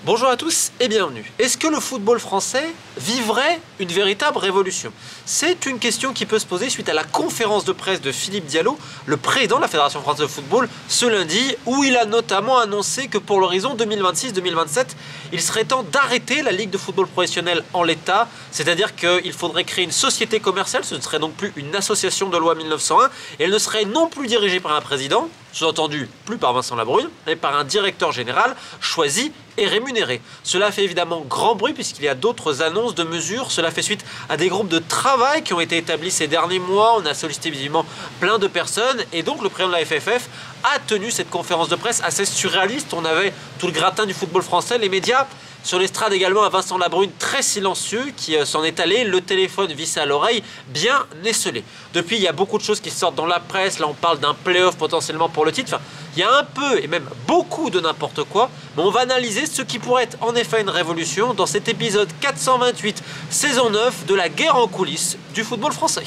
Bonjour à tous et bienvenue. Est-ce que le football français vivrait une véritable révolution? C'est une question qui peut se poser suite à la conférence de presse de Philippe Diallo, le président de la Fédération française de football, ce lundi, où il a notamment annoncé que pour l'horizon 2026-2027, il serait temps d'arrêter la Ligue de football professionnel en l'état, c'est-à-dire qu'il faudrait créer une société commerciale, ce ne serait donc plus une association de loi 1901, et elle ne serait non plus dirigée par un président, sous-entendu plus par Vincent Labrune, mais par un directeur général choisi et rémunéré. Cela fait évidemment grand bruit puisqu'il y a d'autres annonces de mesures. Cela fait suite à des groupes de travail qui ont été établis ces derniers mois. On a sollicité visiblement plein de personnes et donc le président de la FFF a tenu cette conférence de presse assez surréaliste. On avait tout le gratin du football français, les médias. Sur l'estrade également à Vincent Labrune, très silencieux, qui s'en est allé, le téléphone vissé à l'oreille, bien esselé. Depuis, il y a beaucoup de choses qui sortent dans la presse. Là, on parle d'un play-off potentiellement pour le titre. Enfin, il y a un peu et même beaucoup de n'importe quoi. Mais on va analyser ce qui pourrait être en effet une révolution dans cet épisode 428, saison 9 de la guerre en coulisses du football français.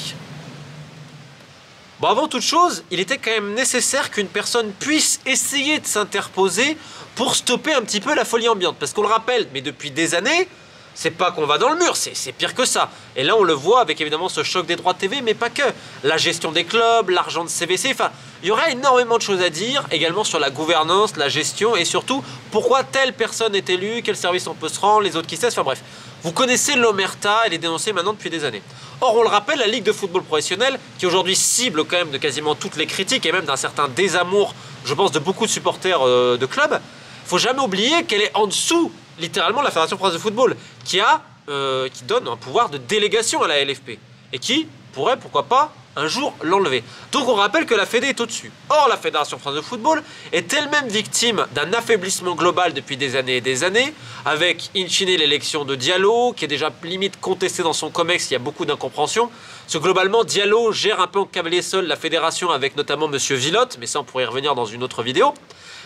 Bon, avant toute chose, il était quand même nécessaire qu'une personne puisse essayer de s'interposer pour stopper un petit peu la folie ambiante. Parce qu'on le rappelle, mais depuis des années, c'est pas qu'on va dans le mur, c'est pire que ça. Et là, on le voit avec évidemment ce choc des droits de TV, mais pas que. La gestion des clubs, l'argent de CVC, enfin, il y aura énormément de choses à dire, également sur la gouvernance, la gestion, et surtout, pourquoi telle personne est élue, quel service on peut se rendre, les autres qui cessent, enfin bref. Vous connaissez l'omerta, elle est dénoncée maintenant depuis des années. Or, on le rappelle, la Ligue de football professionnel, qui aujourd'hui cible quand même de quasiment toutes les critiques, et même d'un certain désamour, je pense, de beaucoup de supporters de clubs, faut jamais oublier qu'elle est en dessous, littéralement, de la Fédération française de football, qui donne un pouvoir de délégation à la LFP, et qui pourrait, pourquoi pas, un jour l'enlever. Donc on rappelle que la Fédé est au-dessus. Or, la Fédération française de football est elle-même victime d'un affaiblissement global depuis des années et des années, avec, in fine, l'élection de Diallo, qui est déjà limite contestée dans son COMEX, il y a beaucoup d'incompréhension. Parce que globalement, Diallo gère un peu en cavalier seul la fédération avec notamment Monsieur Villotte, mais ça on pourrait y revenir dans une autre vidéo.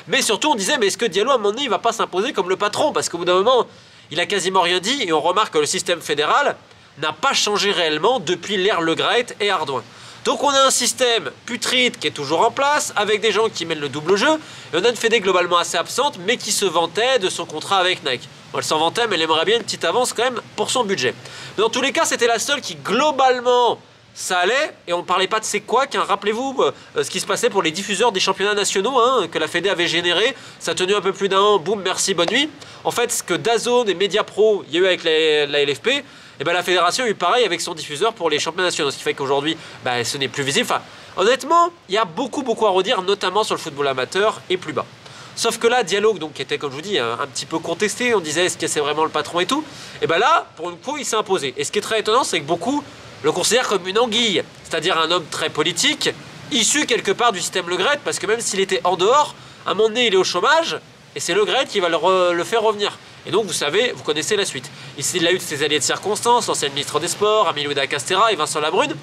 Mais surtout, on disait, mais est-ce que Diallo, à un moment donné, il va pas s'imposer comme le patron? Parce qu'au bout d'un moment, il a quasiment rien dit, et on remarque que le système fédéral n'a pas changé réellement depuis l'ère Le Graët et Ardouin. Donc on a un système putride qui est toujours en place, avec des gens qui mènent le double jeu, et on a une fédé globalement assez absente, mais qui se vantait de son contrat avec Nike. Bon, elle s'en vantait, mais elle aimerait bien une petite avance quand même pour son budget. Mais dans tous les cas, c'était la seule qui globalement ça allait, et on ne parlait pas de ces couacs, hein. Rappelez-vous ce qui se passait pour les diffuseurs des championnats nationaux, hein, que la Fédé avait généré, ça a tenu un peu plus d'un an, boum, merci, bonne nuit. En fait, ce que DAZN et Mediapro, il y a eu avec la LFP, et ben la fédération a eu pareil avec son diffuseur pour les championnats nationaux, ce qui fait qu'aujourd'hui, ce n'est plus visible. Enfin, honnêtement, il y a beaucoup à redire, notamment sur le football amateur et plus bas. Sauf que là, Diallo, donc, qui était, comme je vous dis, un petit peu contesté, on disait est-ce que c'est vraiment le patron et tout, et ben là, pour une fois, il s'est imposé. Et ce qui est très étonnant, c'est que beaucoup le considère comme une anguille, c'est-à-dire un homme très politique, issu quelque part du système Le Graët, parce que même s'il était en dehors, à un moment donné, il est au chômage, et c'est Le Graët qui va le faire revenir. Et donc, vous savez, vous connaissez la suite. Il a eu de ses alliés de circonstance, l'ancien ministre des Sports, Amélie Oudéa-Castéra et Vincent Labrune.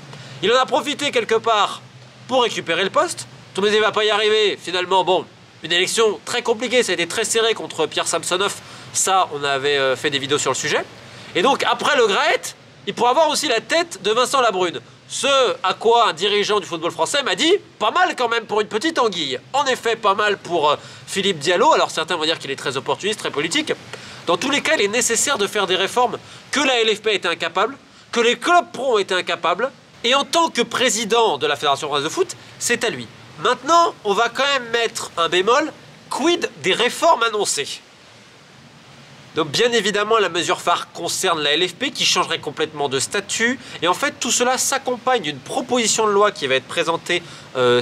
Il en a profité quelque part pour récupérer le poste. Tout le monde ne va pas y arriver. Finalement, bon, une élection très compliquée, ça a été très serré contre Pierre Samsonov. Ça, on avait fait des vidéos sur le sujet. Et donc, après Le Graët, il pourrait avoir aussi la tête de Vincent Labrune. Ce à quoi un dirigeant du football français m'a dit « pas mal quand même pour une petite anguille ». En effet, pas mal pour Philippe Diallo. Alors certains vont dire qu'il est très opportuniste, très politique. Dans tous les cas, il est nécessaire de faire des réformes que la LFP a été incapable, que les clubs pro ont été incapables. Et en tant que président de la Fédération française de foot, c'est à lui. Maintenant, on va quand même mettre un bémol. Quid des réformes annoncées? Donc bien évidemment, la mesure phare concerne la LFP qui changerait complètement de statut. Et en fait, tout cela s'accompagne d'une proposition de loi qui va être présentée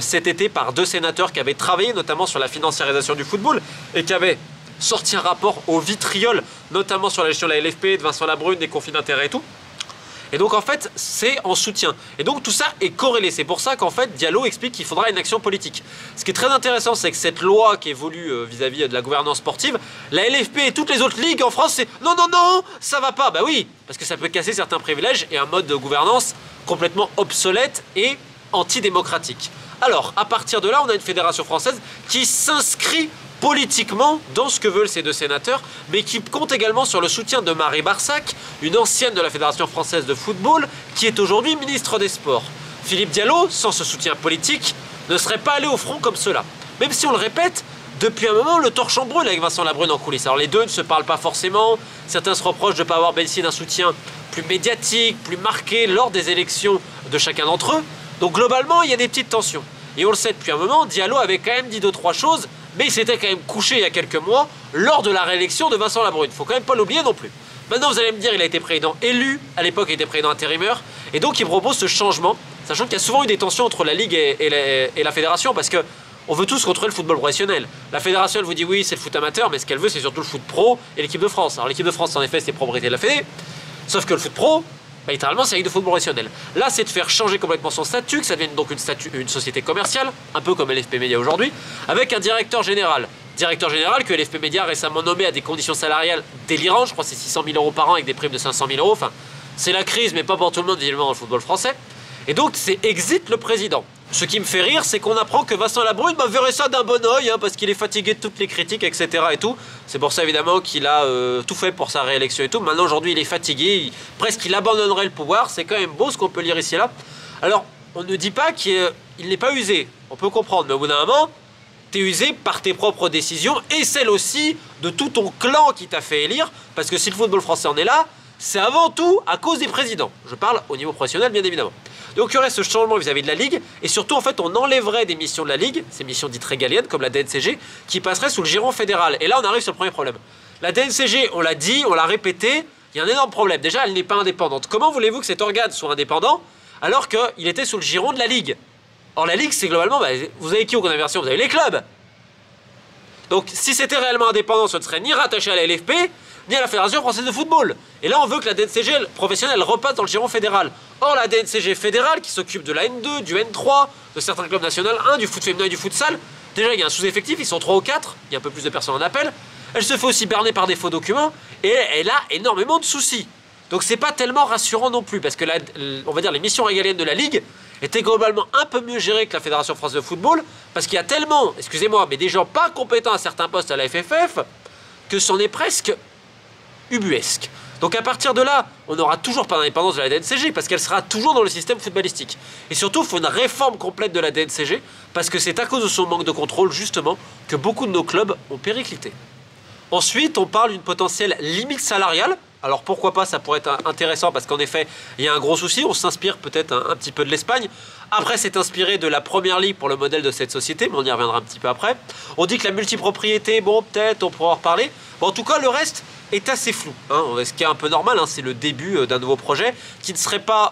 cet été par 2 sénateurs qui avaient travaillé notamment sur la financiarisation du football et qui avaient sorti un rapport au vitriol, notamment sur la gestion de la LFP, de Vincent Labrune, des conflits d'intérêts et tout. Et donc en fait, c'est en soutien. Et donc tout ça est corrélé. C'est pour ça qu'en fait, Diallo explique qu'il faudra une action politique. Ce qui est très intéressant, c'est que cette loi qui évolue vis-à-vis de la gouvernance sportive, la LFP et toutes les autres ligues en France, c'est non, non, non, ça va pas. Bah oui, parce que ça peut casser certains privilèges et un mode de gouvernance complètement obsolète et antidémocratique. Alors, à partir de là, on a une fédération française qui s'inscrit politiquement dans ce que veulent ces 2 sénateurs, mais qui compte également sur le soutien de Marie Barsac, une ancienne de la Fédération française de football, qui est aujourd'hui ministre des Sports. Philippe Diallo, sans ce soutien politique, ne serait pas allé au front comme cela. Même si on le répète, depuis un moment, le torchon brûle avec Vincent Labrune en coulisses. Alors les deux ne se parlent pas forcément. Certains se reprochent de ne pas avoir bénéficié d'un soutien plus médiatique, plus marqué lors des élections de chacun d'entre eux. Donc globalement, il y a des petites tensions. Et on le sait depuis un moment, Diallo avait quand même dit 2-3 choses, mais il s'était quand même couché il y a quelques mois lors de la réélection de Vincent Labrune. Il ne faut quand même pas l'oublier non plus. Maintenant, vous allez me dire, il a été président élu, à l'époque il était président intérimaire, et donc il propose ce changement, sachant qu'il y a souvent eu des tensions entre la Ligue et la Fédération, parce que on veut tous contrôler le football professionnel. La Fédération, elle vous dit oui, c'est le foot amateur, mais ce qu'elle veut, c'est surtout le foot pro et l'équipe de France. Alors l'équipe de France, en effet, c'est propriété de la Fédé, sauf que le foot pro, bah, littéralement, c'est la Ligue de football professionnel. Là, c'est de faire changer complètement son statut, que ça devienne donc une société commerciale, un peu comme LFP Média aujourd'hui, avec un directeur général. Directeur général que LFP Média a récemment nommé à des conditions salariales délirantes, je crois que c'est 600 000 euros par an avec des primes de 500 000 euros. Enfin, c'est la crise, mais pas pour tout le monde, visiblement, dans le football français. Et donc, c'est exit le président. Ce qui me fait rire, c'est qu'on apprend que Vincent Labrune verrait ça d'un bon oeil, hein, parce qu'il est fatigué de toutes les critiques, etc. et tout. C'est pour ça, évidemment, qu'il a tout fait pour sa réélection et tout. Maintenant, aujourd'hui, il est fatigué, presque il abandonnerait le pouvoir. C'est quand même beau ce qu'on peut lire ici et là. Alors, on ne dit pas qu'il n'est pas usé. On peut comprendre, mais au bout d'un moment, t'es usé par tes propres décisions et celle aussi de tout ton clan qui t'a fait élire. Parce que si le football français en est là, c'est avant tout à cause des présidents. Je parle au niveau professionnel, bien évidemment. Donc il y aurait ce changement vis-à-vis de la Ligue, et surtout en fait on enlèverait des missions de la Ligue, ces missions dites régaliennes comme la DNCG, qui passeraient sous le giron fédéral. Et là on arrive sur le premier problème. La DNCG, on l'a dit, on l'a répété, il y a un énorme problème. Déjà elle n'est pas indépendante. Comment voulez-vous que cet organe soit indépendant alors qu'il était sous le giron de la Ligue? Or la Ligue c'est globalement, vous avez qui au conversion? Vous avez les clubs. Donc si c'était réellement indépendant, ce ne serait ni rattaché à la LFP, ni à la Fédération Française de Football. Et là, on veut que la DNCG professionnelle repasse dans le giron fédéral. Or, la DNCG fédérale, qui s'occupe de la N2, du N3, de certains clubs nationaux 1, du foot féminin et du futsal, déjà, il y a un sous-effectif, ils sont 3 ou 4, il y a un peu plus de personnes en appel. Elle se fait aussi berner par des faux documents, et elle a énormément de soucis. Donc, c'est pas tellement rassurant non plus, parce que, on va dire, les missions régaliennes de la Ligue étaient globalement un peu mieux gérées que la Fédération Française de Football, parce qu'il y a tellement, excusez-moi, mais des gens pas compétents à certains postes à la FFF, que c'en est presque ubuesque. Donc à partir de là, on n'aura toujours pas d'indépendance de la DNCG parce qu'elle sera toujours dans le système footballistique. Et surtout, il faut une réforme complète de la DNCG parce que c'est à cause de son manque de contrôle justement que beaucoup de nos clubs ont périclité. Ensuite, on parle d'une potentielle limite salariale. Alors pourquoi pas, ça pourrait être intéressant parce qu'en effet, il y a un gros souci. On s'inspire peut-être un petit peu de l'Espagne. Après, c'est inspiré de la Première Ligue pour le modèle de cette société, mais on y reviendra un petit peu après. On dit que la multipropriété, bon, peut-être, on pourra en reparler. Bon, en tout cas, le reste est assez flou, hein, ce qui est un peu normal, hein, c'est le début d'un nouveau projet qui ne serait pas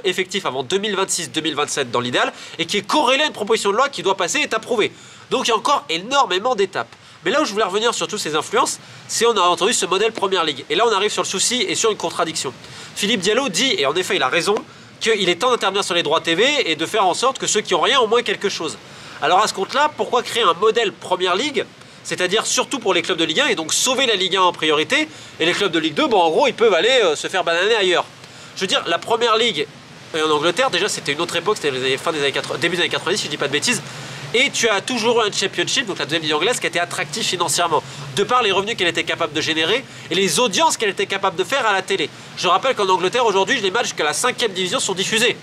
effectif avant 2026-2027 dans l'idéal et qui est corrélé à une proposition de loi qui doit passer et est approuvée. Donc il y a encore énormément d'étapes. Mais là où je voulais revenir sur toutes ces influences, c'est on a entendu ce modèle Première Ligue. Et là on arrive sur le souci et sur une contradiction. Philippe Diallo dit, et en effet il a raison, qu'il est temps d'intervenir sur les droits TV et de faire en sorte que ceux qui n'ont rien ont au moins quelque chose. Alors à ce compte-là, pourquoi créer un modèle Première Ligue ? C'est-à-dire surtout pour les clubs de Ligue 1 et donc sauver la Ligue 1 en priorité. Et les clubs de Ligue 2, bon en gros, ils peuvent aller se faire bananer ailleurs. Je veux dire, la Première Ligue en Angleterre, déjà c'était une autre époque, c'était début des années 90, si je dis pas de bêtises. Et tu as toujours eu un championship, donc la deuxième division anglaise, qui était attractif financièrement, de par les revenus qu'elle était capable de générer et les audiences qu'elle était capable de faire à la télé. Je rappelle qu'en Angleterre, aujourd'hui, les matchs jusqu'à la 5e division sont diffusés.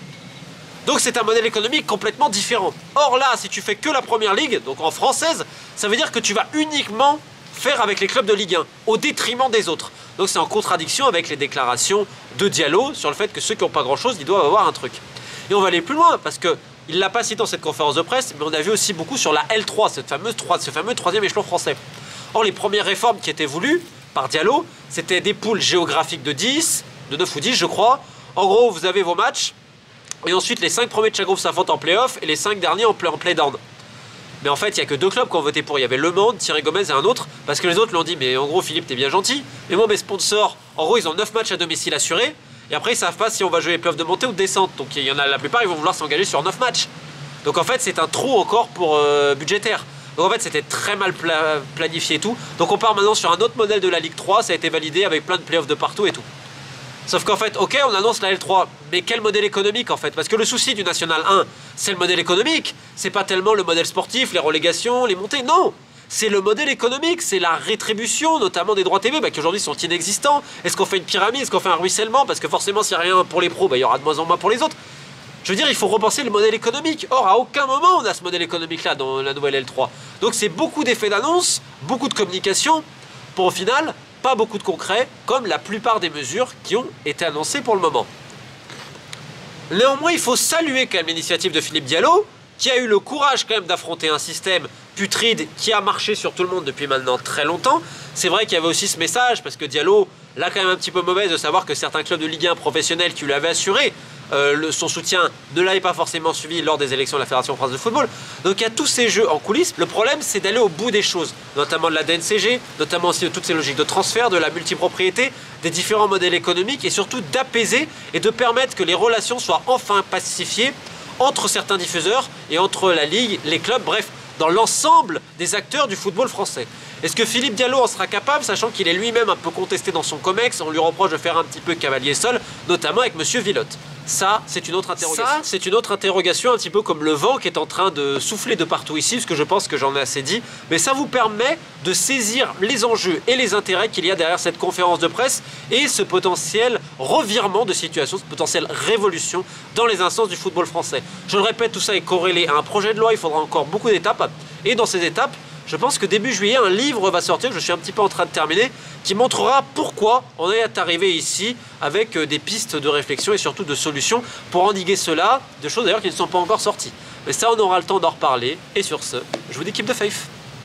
Donc c'est un modèle économique complètement différent. Or là, si tu fais que la Première Ligue, donc en française, ça veut dire que tu vas uniquement faire avec les clubs de Ligue 1, au détriment des autres. Donc c'est en contradiction avec les déclarations de Diallo sur le fait que ceux qui n'ont pas grand-chose, ils doivent avoir un truc. Et on va aller plus loin, parce que il ne l'a pas cité dans cette conférence de presse, mais on a vu aussi beaucoup sur la L3, ce fameux troisième échelon français. Or les premières réformes qui étaient voulues par Diallo, c'était des poules géographiques de 10, de 9 ou 10 je crois. En gros, vous avez vos matchs, et ensuite les 5 premiers de chaque groupe s'affrontent en play-off et les 5 derniers en play-down. Mais en fait, il n'y a que 2 clubs qui ont voté pour. Il y avait Le Mans, Thierry Gomez et un autre, parce que les autres l'ont dit, mais en gros Philippe, t'es bien gentil. Mais moi, mes sponsors, en gros, ils ont 9 matchs à domicile assurés, et après, ils savent pas si on va jouer les play-offs de montée ou de descente. Donc il y en a la plupart, ils vont vouloir s'engager sur 9 matchs. Donc en fait, c'est un trou encore pour budgétaire. Donc en fait, c'était très mal planifié et tout. Donc on part maintenant sur un autre modèle de la Ligue 3, ça a été validé avec plein de play-offs de partout et tout. Sauf qu'en fait, ok, on annonce la L3, mais quel modèle économique en fait? Parce que le souci du National 1, c'est le modèle économique. C'est pas tellement le modèle sportif, les relégations, les montées, non. C'est le modèle économique, c'est la rétribution, notamment des droits TV, qui aujourd'hui sont inexistants. Est-ce qu'on fait une pyramide, est-ce qu'on fait un ruissellement? Parce que forcément, s'il n'y a rien pour les pros, il y aura de moins en moins pour les autres. Je veux dire, il faut repenser le modèle économique. Or, à aucun moment, on a ce modèle économique-là dans la nouvelle L3. Donc c'est beaucoup d'effets d'annonce, beaucoup de communication, pour au final pas beaucoup de concret, comme la plupart des mesures qui ont été annoncées pour le moment. Néanmoins, il faut saluer quand même l'initiative de Philippe Diallo, qui a eu le courage quand même d'affronter un système putride qui a marché sur tout le monde depuis maintenant très longtemps. C'est vrai qu'il y avait aussi ce message, parce que Diallo, là quand même un petit peu mauvaise de savoir que certains clubs de Ligue 1 professionnels qui lui avaient assuré son soutien ne l'avaient pas forcément suivi lors des élections de la Fédération française de football. Donc il y a tous ces jeux en coulisses. Le problème, c'est d'aller au bout des choses, notamment de la DNCG, notamment aussi de toutes ces logiques de transfert, de la multipropriété, des différents modèles économiques, et surtout d'apaiser et de permettre que les relations soient enfin pacifiées entre certains diffuseurs et entre la Ligue, les clubs, bref, dans l'ensemble des acteurs du football français. Est-ce que Philippe Diallo en sera capable, sachant qu'il est lui-même un peu contesté dans son COMEX, on lui reproche de faire un petit peu cavalier seul, notamment avec Monsieur Villotte. Ça, c'est une autre interrogation. Ça, c'est une autre interrogation, un petit peu comme le vent qui est en train de souffler de partout ici, parce que je pense que j'en ai assez dit. Mais ça vous permet de saisir les enjeux et les intérêts qu'il y a derrière cette conférence de presse et ce potentiel revirement de situation, cette potentielle révolution dans les instances du football français. Je le répète, tout ça est corrélé à un projet de loi, il faudra encore beaucoup d'étapes. Et dans ces étapes, je pense que début juillet, un livre va sortir, que je suis un petit peu en train de terminer, qui montrera pourquoi on est arrivé ici avec des pistes de réflexion et surtout de solutions pour endiguer cela, de choses d'ailleurs qui ne sont pas encore sorties. Mais ça, on aura le temps d'en reparler. Et sur ce, je vous dis keep the faith.